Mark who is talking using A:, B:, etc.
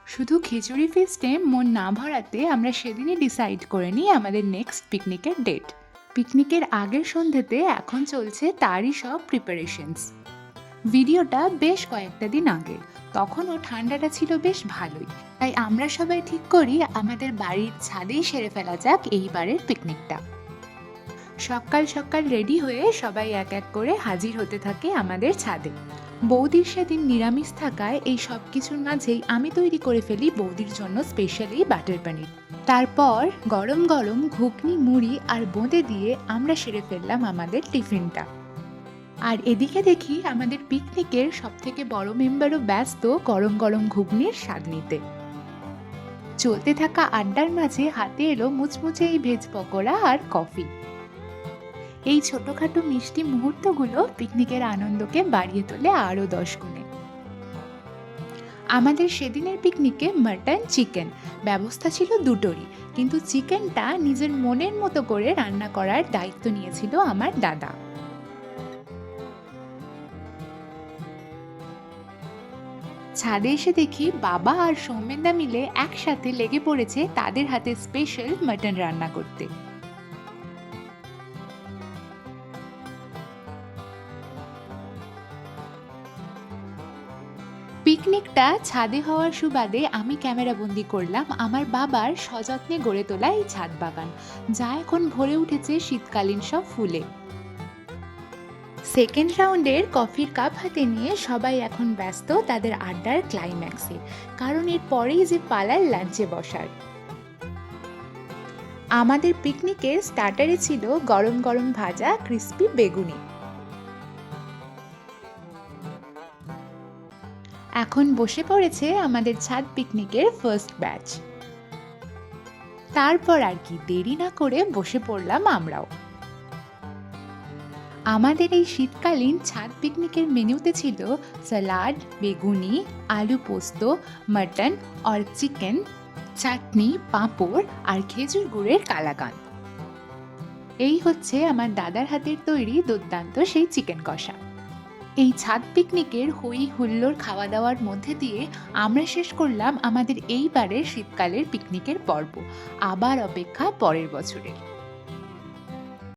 A: শুধু খিচুড়ি ফিস্টে মন না ভরাতে আমরা সেদিনই ডিসাইড করে নিই আমাদের নেক্সট পিকনিকের ডেট। পিকনিকের আগের সন্ধ্যেতে এখন চলছে তারই সব প্রিপারেশনস। ভিডিওটা বেশ কয়েকটা দিন আগে, তখনও ঠান্ডাটা ছিল বেশ ভালোই, তাই আমরা সবাই ঠিক করি আমাদের বাড়ির ছাদেই সেরে ফেলা যাক এইবারের পিকনিকটা। সকাল সকাল রেডি হয়ে সবাই এক এক করে হাজির হতে থাকে আমাদের ছাদে। বৌদির সেদিন নিরামিষ থাকায় এই সব কিছুর মাঝেই আমি তৈরি করে ফেলি বৌদির জন্য স্পেশালি বাটার পনির। তারপর গরম গরম ঘুগনি, মুড়ি আর বোঁদে দিয়ে আমরা সেরে ফেললাম আমাদের টিফিনটা। আর এদিকে দেখি আমাদের পিকনিকের সব থেকে বড় মেম্বারও ব্যস্ত গরম গরম ঘুগনির স্বাদ নিতে। চলতে থাকা আড্ডার মাঝে হাতে এলো মুচমুচে এই ভেজ পকোড়া আর কফি। এই ছোটখাটো মিষ্টি মুহূর্তগুলো পিকনিকের আনন্দকে বাড়িয়ে তোলে আরও 10 গুণে। আমাদের সেদিনের পিকনিকে মাটন, চিকেন ব্যবস্থা ছিল দুটোরই, কিন্তু চিকেনটা নিজের মনের মতো করে রান্না করার দায়িত্ব নিয়েছিল আমার দাদা। ছাদে এসে দেখি বাবা আর সৌমেনদা মিলে একসাথে লেগে পড়েছে তাদের হাতে স্পেশাল মাটন রান্না করতে। পিকনিকটা ছাদে হওয়ার সুবাদে আমি ক্যামেরাবন্দি করলাম আমার বাবার সযত্নে গড়ে তোলা এই ছাদ বাগান, যা এখন ভরে উঠেছে শীতকালীন সব ফুলে। সেকেন্ড রাউন্ডের কফির কাপ হাতে নিয়ে সবাই এখন ব্যস্ত তাদের আড্ডার ক্লাইম্যাক্সে, কারণ এর পরেই যে পালার লাঞ্চে বসার। আমাদের পিকনিকের স্টার্টারে ছিল গরম গরম ভাজা ক্রিস্পি বেগুনি। এখন বসে পড়েছে আমাদের ছাদ পিকনিকের ফার্স্ট ব্যাচ। তারপর আর কি দেরি না করে বসে পড়লাম আমরাও। আমাদের এই শীতকালীন ছাদ পিকনিকের মেনুতে ছিল স্যালাড, বেগুনি, আলু পোস্ত, মাটন আর চিকেন, চাটনি, পাঁপড় আর খেজুর গুড়ের কালাকাঁদ। এই হচ্ছে আমার দাদার হাতের তৈরি দুর্দান্ত সেই চিকেন কষা। এই ছাদ পিকনিকের হই হুল্লোড় খাওয়া দাওয়ার মধ্যে দিয়ে আমরা শেষ করলাম আমাদের এইবারের শীতকালের পিকনিকের পর্ব। আবার অপেক্ষা পরের বছরের।